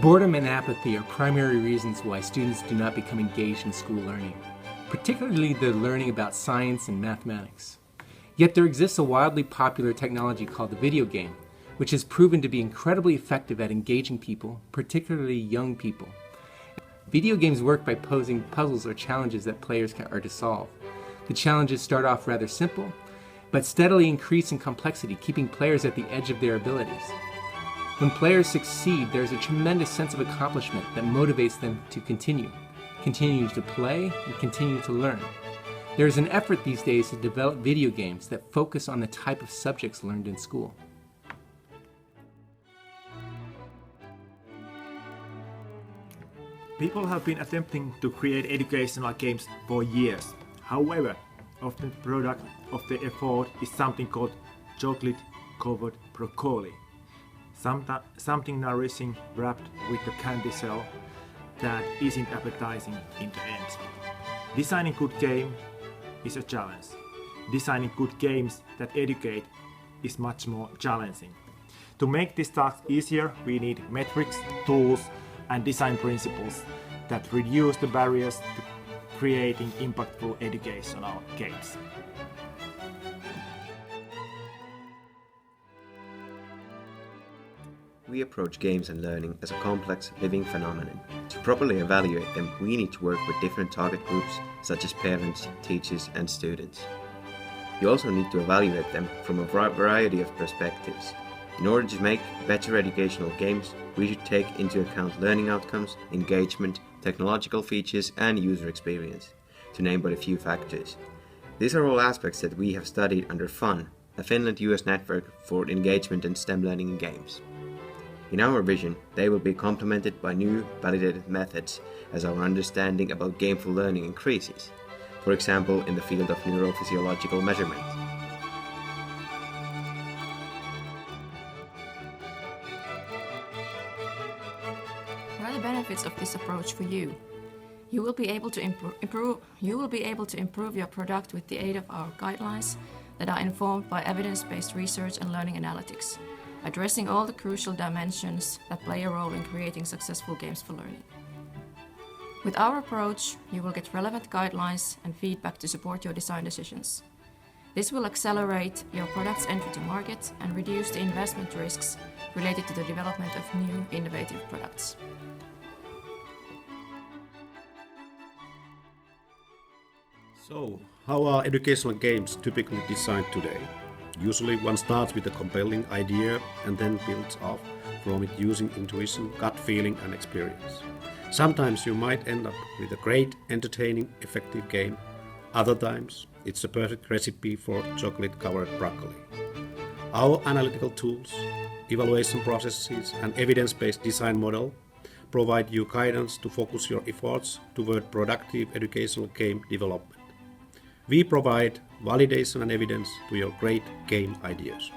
Boredom and apathy are primary reasons why students do not become engaged in school learning, particularly the learning about science and mathematics. Yet there exists a wildly popular technology called the video game, which has proven to be incredibly effective at engaging people, particularly young people. Video games work by posing puzzles or challenges that players are to solve. The challenges start off rather simple, but steadily increase in complexity, keeping players at the edge of their abilities. When players succeed, there's a tremendous sense of accomplishment that motivates them to continue to play, and continue to learn. There is an effort these days to develop video games that focus on the type of subjects learned in school. People have been attempting to create educational games for years. However, often the product of the effort is something called chocolate-covered broccoli. Something nourishing wrapped with a candy shell that isn't appetizing in the end. Designing good game is a challenge. Designing good games that educate is much more challenging. To make this task easier, we need metrics, tools, and design principles that reduce the barriers to creating impactful educational games. We approach games and learning as a complex, living phenomenon. To properly evaluate them, we need to work with different target groups, such as parents, teachers, and students. You also need to evaluate them from a variety of perspectives. In order to make better educational games, we should take into account learning outcomes, engagement, technological features, and user experience, to name but a few factors. These are all aspects that we have studied under FUN, a Finland-US network for engagement and STEM learning in games. In our vision, they will be complemented by new, validated methods as our understanding about gameful learning increases, for example in the field of neurophysiological measurement. What are the benefits of this approach for you? You will be able to improve your product with the aid of our guidelines that are informed by evidence-based research and learning analytics, addressing all the crucial dimensions that play a role in creating successful games for learning. With our approach, you will get relevant guidelines and feedback to support your design decisions. This will accelerate your product's entry to market and reduce the investment risks related to the development of new, innovative products. So, how are educational games typically designed today? Usually one starts with a compelling idea and then builds off from it using intuition, gut feeling and experience. Sometimes you might end up with a great, entertaining, effective game. Other times it's a perfect recipe for chocolate-covered broccoli. Our analytical tools, evaluation processes and evidence-based design model provide you guidance to focus your efforts toward productive educational game development. We provide validation and evidence to your great game ideas.